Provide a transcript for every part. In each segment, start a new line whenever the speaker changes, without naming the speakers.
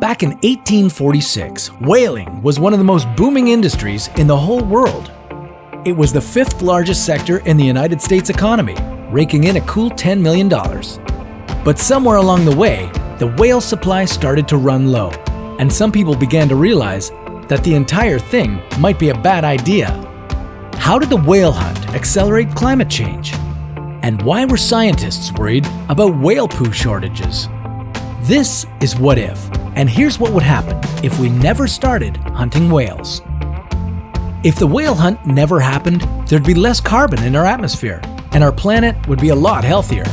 Back in 1846, whaling was one of the most booming industries in the whole world. It was the fifth largest sector in the United States economy, raking in a cool $10 million. But somewhere along the way, the whale supply started to run low, and some people began to realize that the entire thing might be a bad idea. How did the whale hunt accelerate climate change? And why were scientists worried about whale poo shortages? This is What If, and here's what would happen if we never started hunting whales. If the whale hunt never happened, there'd be less carbon in our atmosphere, and our planet would be a lot healthier.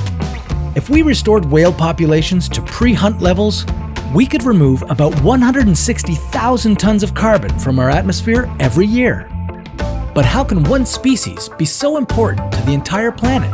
If we restored whale populations to pre-hunt levels, we could remove about 160,000 tons of carbon from our atmosphere every year. But how can one species be so important to the entire planet?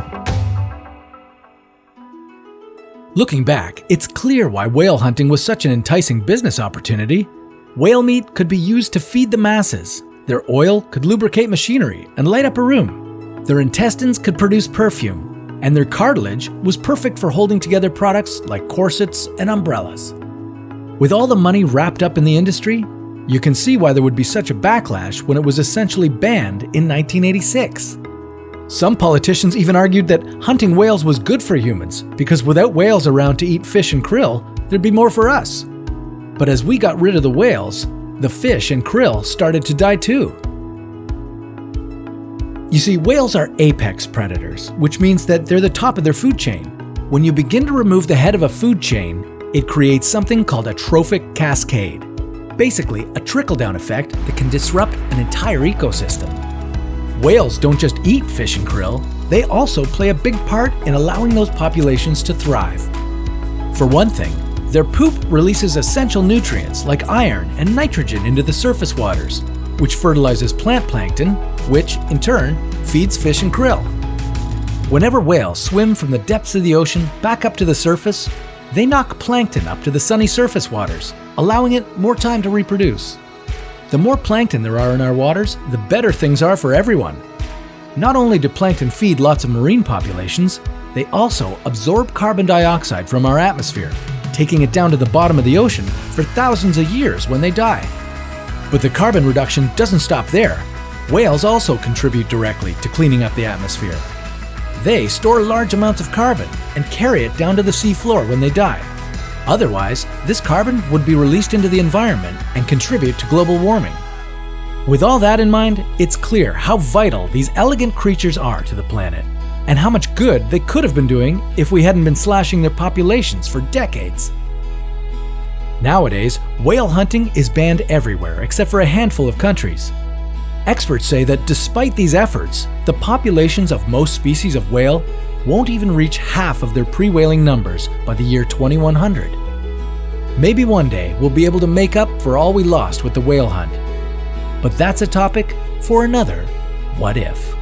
Looking back, it's clear why whale hunting was such an enticing business opportunity. Whale meat could be used to feed the masses. Their oil could lubricate machinery and light up a room. Their intestines could produce perfume, and their cartilage was perfect for holding together products like corsets and umbrellas. With all the money wrapped up in the industry, you can see why there would be such a backlash when it was essentially banned in 1986. Some politicians even argued that hunting whales was good for humans because without whales around to eat fish and krill, there'd be more for us. But as we got rid of the whales, the fish and krill started to die too. You see, whales are apex predators, which means that they're the top of their food chain. When you begin to remove the head of a food chain, it creates something called a trophic cascade. Basically, a trickle-down effect that can disrupt an entire ecosystem. Whales don't just eat fish and krill, they also play a big part in allowing those populations to thrive. For one thing, their poop releases essential nutrients like iron and nitrogen into the surface waters, which fertilizes plant plankton, which, in turn, feeds fish and krill. Whenever whales swim from the depths of the ocean back up to the surface, they knock plankton up to the sunny surface waters, allowing it more time to reproduce. The more plankton there are in our waters, the better things are for everyone. Not only do plankton feed lots of marine populations, they also absorb carbon dioxide from our atmosphere, taking it down to the bottom of the ocean for thousands of years when they die. But the carbon reduction doesn't stop there. Whales also contribute directly to cleaning up the atmosphere. They store large amounts of carbon and carry it down to the seafloor when they die. Otherwise, this carbon would be released into the environment and contribute to global warming. With all that in mind, it's clear how vital these elegant creatures are to the planet, and how much good they could have been doing if we hadn't been slashing their populations for decades. Nowadays, whale hunting is banned everywhere except for a handful of countries. Experts say that despite these efforts, the populations of most species of whale won't even reach half of their pre-whaling numbers by the year 2100. Maybe one day we'll be able to make up for all we lost with the whale hunt. But that's a topic for another What If.